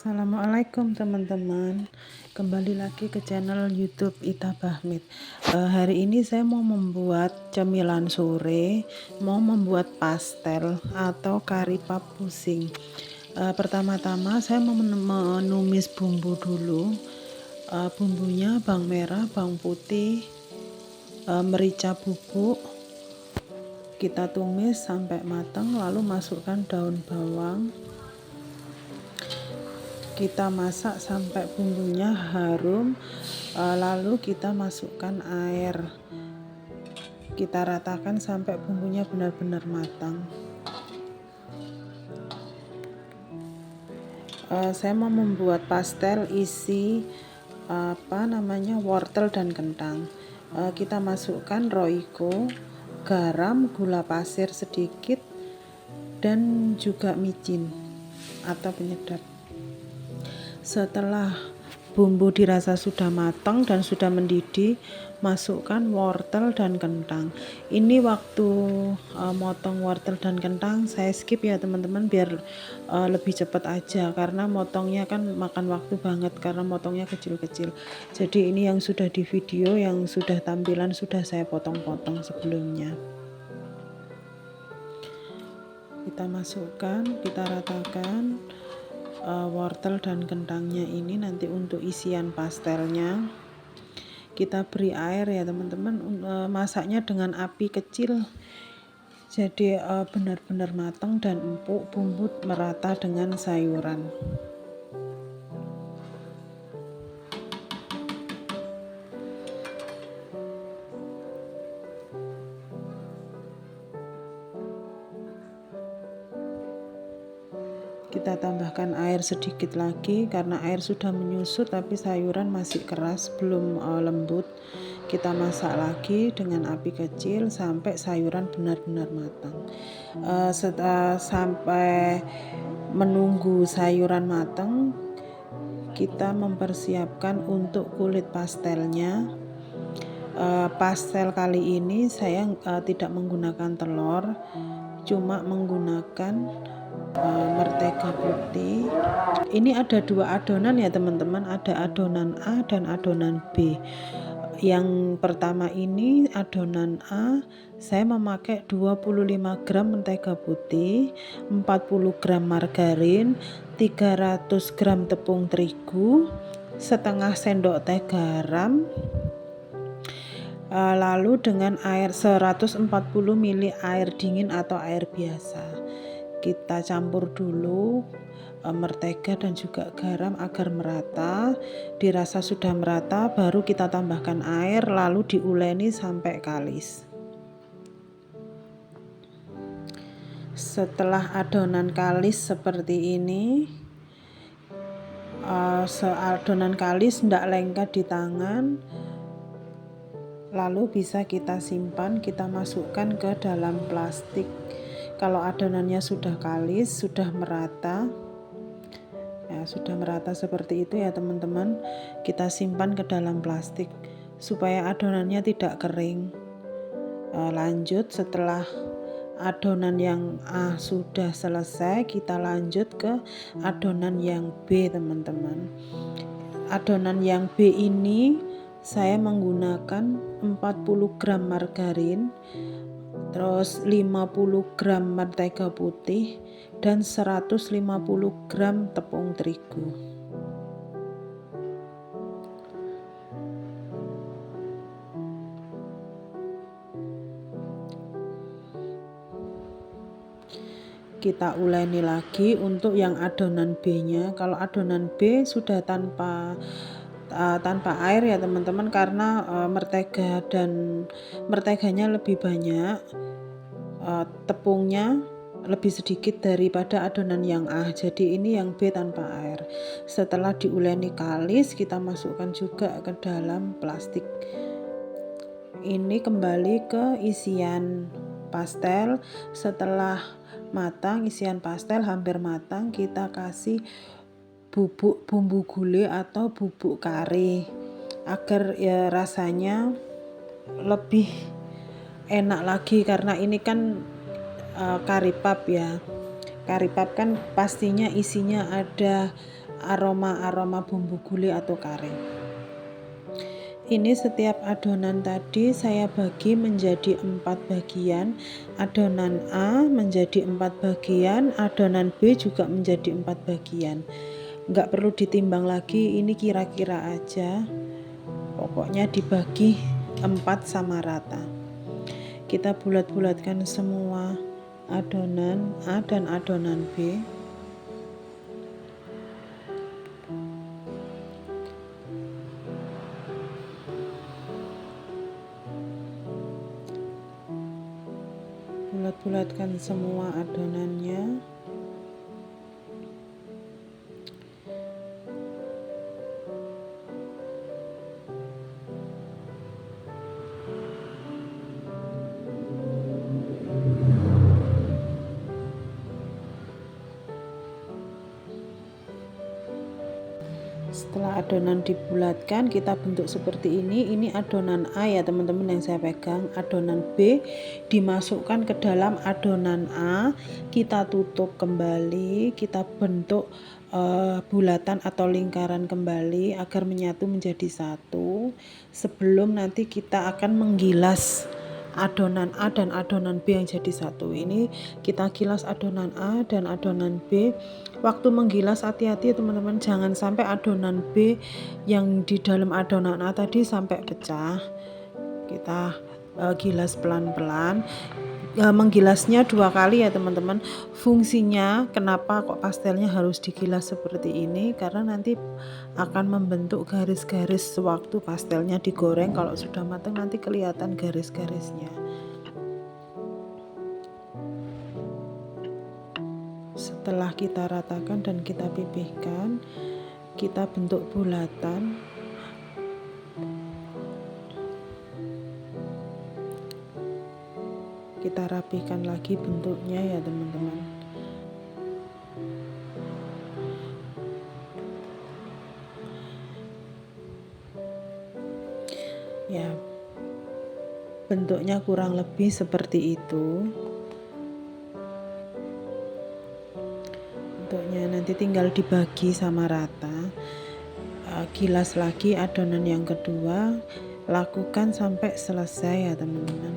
Assalamualaikum teman-teman, kembali lagi ke channel YouTube Ita Bahmid. Hari ini saya mau membuat cemilan sore, mau membuat pastel atau kari pap pusing. Pertama-tama saya mau menumis bumbu dulu. Bumbunya bawang merah, bawang putih, merica bubuk. Kita tumis sampai matang, lalu masukkan daun bawang. Kita masak sampai bumbunya harum, lalu kita masukkan air. Kita ratakan sampai bumbunya benar-benar matang. Saya mau membuat pastel isi wortel dan kentang. Kita masukkan roiko, garam, gula pasir sedikit, dan juga micin atau penyedap. Setelah bumbu dirasa sudah matang dan sudah mendidih, masukkan wortel dan kentang. Ini waktu motong wortel dan kentang saya skip ya teman-teman, biar lebih cepat aja, karena motongnya kan makan waktu banget karena motongnya kecil-kecil. Jadi ini yang sudah di video, yang sudah tampilan sudah saya potong-potong sebelumnya. Kita masukkan, kita ratakan wortel dan kentangnya ini. Nanti untuk isian pastelnya kita beri air ya teman-teman. Masaknya dengan api kecil, jadi benar-benar matang dan empuk, bumbu merata dengan sayuran. Kita tambahkan air sedikit lagi karena air sudah menyusut tapi sayuran masih keras, belum lembut. Kita masak lagi dengan api kecil sampai sayuran benar-benar matang. Sampai menunggu sayuran matang, kita mempersiapkan untuk kulit pastelnya. Pastel kali ini saya tidak menggunakan telur, cuma menggunakan mentega putih. Ini ada dua adonan ya teman-teman, ada adonan A dan adonan B. Yang pertama ini adonan A, saya memakai 25 gram mentega putih, 40 gram margarin, 300 gram tepung terigu, setengah sendok teh garam, lalu dengan air 140 ml air dingin atau air biasa. Kita campur dulu mentega dan juga garam agar merata. Dirasa sudah merata, baru kita tambahkan air, lalu diuleni sampai kalis. Setelah adonan kalis seperti ini, adonan kalis tidak lengket di tangan, lalu bisa kita simpan, kita masukkan ke dalam plastik. Kalau adonannya sudah kalis, sudah merata, ya sudah merata seperti itu ya teman-teman, kita simpan ke dalam plastik supaya adonannya tidak kering. Lanjut, setelah adonan yang A sudah selesai, kita lanjut ke adonan yang B teman-teman. Adonan yang B ini saya menggunakan 40 gram margarin, terus 50 gram mentega putih, dan 150 gram tepung terigu. Kita uleni lagi untuk yang adonan B-nya. Kalau adonan B sudah tanpa air ya teman-teman, karena menteganya lebih banyak, tepungnya lebih sedikit daripada adonan yang A. Jadi ini yang B tanpa air. Setelah diuleni kalis, kita masukkan juga ke dalam plastik. Ini kembali ke isian pastel. Setelah matang, isian pastel hampir matang, kita kasih bumbu gulai atau bubuk kari agar ya rasanya lebih enak lagi, karena ini kan kari pap ya. Kari pap kan pastinya isinya ada aroma-aroma bumbu gulai atau kare. Ini setiap adonan tadi saya bagi menjadi 4 bagian. Adonan A menjadi 4 bagian, adonan B juga menjadi 4 bagian. Nggak perlu ditimbang lagi, ini kira-kira aja. Pokoknya dibagi 4 sama rata. Kita bulat-bulatkan semua adonan A dan adonan B. Bulat-bulatkan semua adonannya. Setelah adonan dibulatkan, kita bentuk seperti ini. Ini adonan A ya teman-teman yang saya pegang. Adonan B dimasukkan ke dalam adonan A, kita tutup kembali, kita bentuk bulatan atau lingkaran kembali agar menyatu menjadi satu. Sebelum nanti kita akan menggilas adonan A dan adonan B yang jadi satu. Ini kita gilas adonan A dan adonan B. Waktu menggilas hati-hati teman-teman, jangan sampai adonan B yang di dalam adonan A tadi sampai pecah. Kita gilas pelan-pelan. Menggilasnya 2 kali ya teman-teman. Fungsinya kenapa kok pastelnya harus digilas seperti ini, karena nanti akan membentuk garis-garis sewaktu pastelnya digoreng. Kalau sudah matang nanti kelihatan garis-garisnya. Setelah kita ratakan dan kita pipihkan, kita bentuk bulatan. Kita rapihkan lagi bentuknya ya teman-teman. Ya, bentuknya kurang lebih seperti itu. Bentuknya nanti tinggal dibagi sama rata. Gilas lagi adonan yang kedua, lakukan sampai selesai ya teman-teman.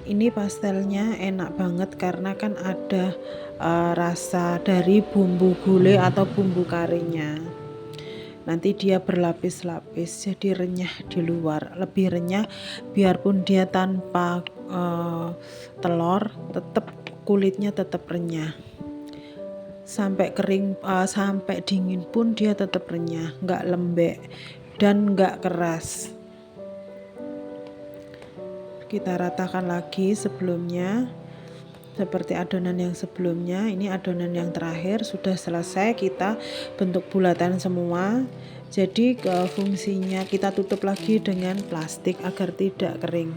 Ini pastelnya enak banget karena kan ada rasa dari bumbu gulai atau bumbu karinya. Nanti dia berlapis-lapis, jadi renyah di luar, lebih renyah. Biarpun dia tanpa telur, tetap kulitnya tetap renyah. Sampai kering, sampai dingin pun dia tetap renyah, nggak lembek dan nggak keras. Kita ratakan lagi sebelumnya seperti adonan yang sebelumnya. Ini adonan yang terakhir sudah selesai, kita bentuk bulatan semua. Jadi fungsinya kita tutup lagi dengan plastik agar tidak kering.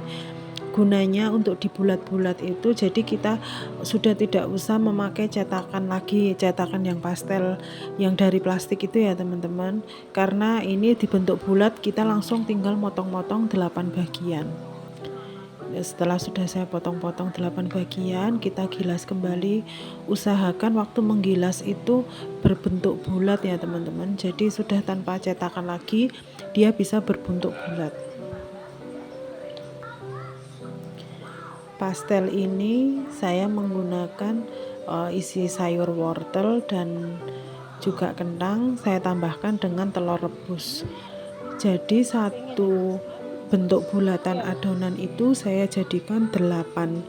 Gunanya untuk dibulat-bulat itu, jadi kita sudah tidak usah memakai cetakan lagi, cetakan yang pastel yang dari plastik itu ya teman-teman. Karena ini dibentuk bulat, kita langsung tinggal motong-motong 8 bagian. Setelah sudah saya potong-potong 8 bagian, kita gilas kembali. Usahakan waktu menggilas itu berbentuk bulat ya teman-teman. Jadi sudah tanpa cetakan lagi, dia bisa berbentuk bulat. Pastel ini saya menggunakan isi sayur wortel dan juga kentang. Saya tambahkan dengan telur rebus. Jadi satu bentuk bulatan adonan itu saya jadikan 8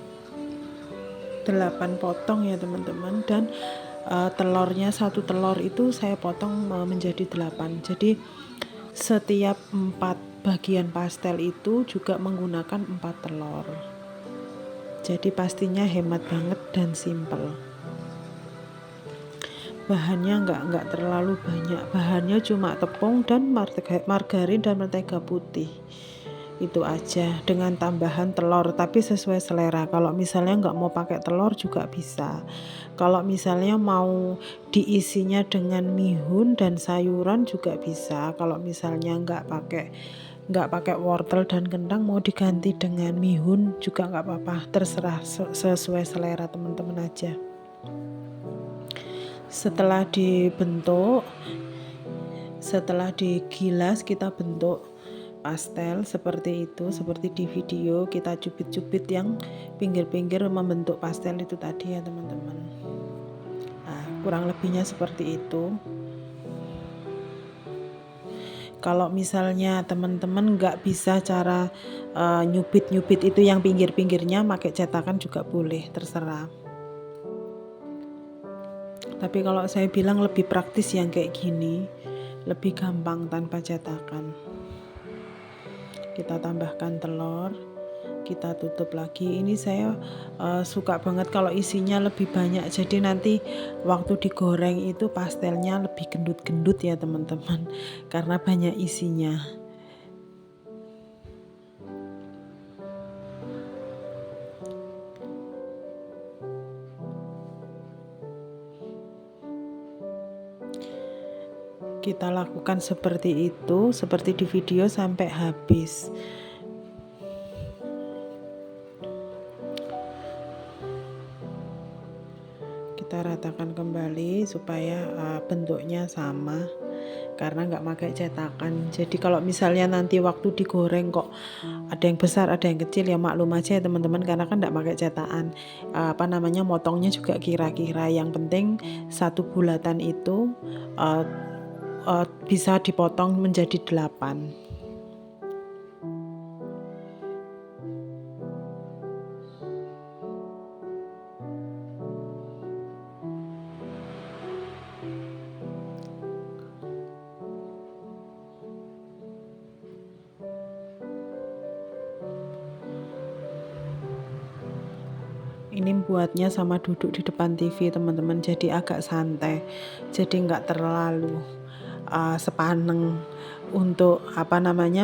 potong ya teman-teman, dan telurnya, satu telur itu saya potong menjadi 8. Jadi setiap 4 bagian pastel itu juga menggunakan 4 telur. Jadi pastinya hemat banget dan simple. Bahannya nggak terlalu banyak, bahannya cuma tepung dan margarin dan mentega putih. Itu aja, dengan tambahan telur, tapi sesuai selera. Kalau misalnya nggak mau pakai telur juga bisa. Kalau misalnya mau diisinya dengan mihun dan sayuran juga bisa. Kalau misalnya nggak pakai wortel dan kentang, mau diganti dengan mihun juga nggak apa-apa, terserah, sesuai selera teman-teman aja. Setelah dibentuk, Setelah digilas kita bentuk pastel seperti itu, seperti di video kita cubit-cubit yang pinggir-pinggir membentuk pastel itu tadi ya teman-teman. Nah, kurang lebihnya seperti itu. Kalau misalnya teman-teman nggak bisa cara nyubit-nyubit itu yang pinggir-pinggirnya, pakai cetakan juga boleh, terserah. Tapi kalau saya bilang lebih praktis yang kayak gini, lebih gampang tanpa cetakan. Kita tambahkan telur, kita tutup lagi. Ini saya suka banget kalau isinya lebih banyak, jadi nanti waktu digoreng itu pastelnya lebih gendut-gendut ya teman-teman, karena banyak isinya. Kita lakukan seperti itu, seperti di video sampai habis. Kita ratakan kembali supaya bentuknya sama, karena nggak pakai cetakan. Jadi kalau misalnya nanti waktu digoreng kok ada yang besar ada yang kecil, ya maklum aja ya teman-teman, karena kan nggak pakai cetakan. Motongnya juga kira-kira. Yang penting satu bulatan itu bisa dipotong menjadi 8. Ini buatnya sama duduk di depan TV teman-teman, jadi agak santai, jadi nggak terlalu sepaneng untuk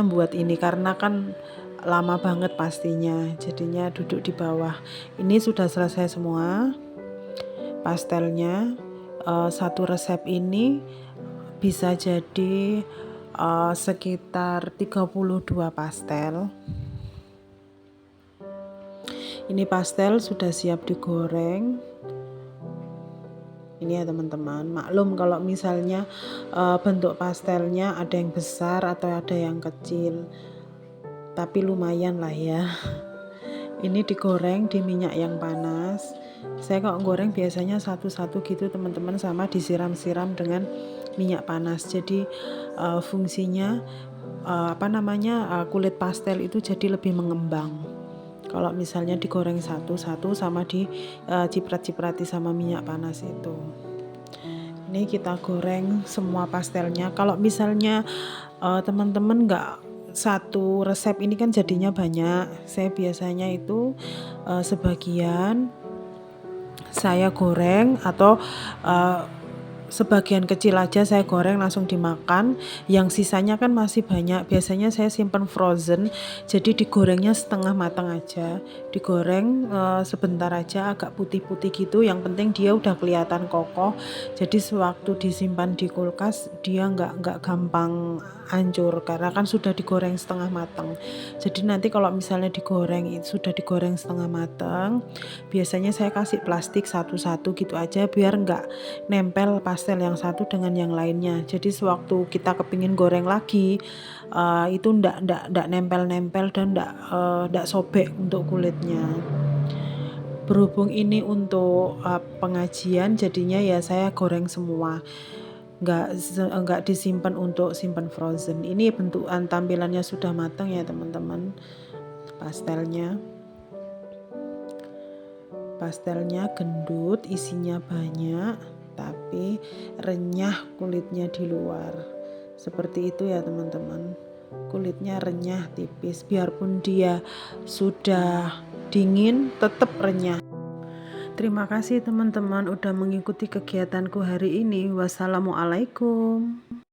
buat ini, karena kan lama banget pastinya, jadinya duduk di bawah. Ini sudah selesai semua pastelnya. Satu resep ini bisa jadi sekitar 32 pastel. Ini pastel sudah siap digoreng. Ini ya teman-teman, maklum kalau misalnya bentuk pastelnya ada yang besar atau ada yang kecil, tapi lumayan lah ya. Ini digoreng di minyak yang panas. Saya kalau goreng biasanya satu-satu gitu teman-teman, sama disiram-siram dengan minyak panas. Jadi fungsinya kulit pastel itu jadi lebih mengembang. Kalau misalnya digoreng satu-satu sama diciprat-ciprati sama minyak panas itu. Ini kita goreng semua pastelnya. Kalau misalnya teman-teman nggak satu resep ini kan jadinya banyak. Saya biasanya itu sebagian saya goreng, atau sebagian kecil aja saya goreng langsung dimakan. Yang sisanya kan masih banyak, biasanya saya simpan frozen, jadi digorengnya setengah matang aja, digoreng sebentar aja agak putih-putih gitu. Yang penting dia udah kelihatan kokoh, jadi sewaktu disimpan di kulkas dia nggak gampang hancur, karena kan sudah digoreng setengah matang. Jadi nanti kalau misalnya sudah digoreng setengah matang, biasanya saya kasih plastik satu-satu gitu aja, biar nggak nempel pastel yang satu dengan yang lainnya. Jadi sewaktu kita kepingin goreng lagi, itu ndak nempel-nempel dan ndak sobek untuk kulitnya. Berhubung ini untuk pengajian, jadinya ya saya goreng semua, nggak disimpan untuk simpan frozen. Ini bentukan tampilannya sudah matang ya teman-teman. Pastelnya gendut, isinya banyak, tapi renyah kulitnya di luar. Seperti itu ya teman-teman. Kulitnya renyah tipis, biarpun dia sudah dingin tetap renyah. Terima kasih teman-teman udah mengikuti kegiatanku hari ini. Wassalamualaikum.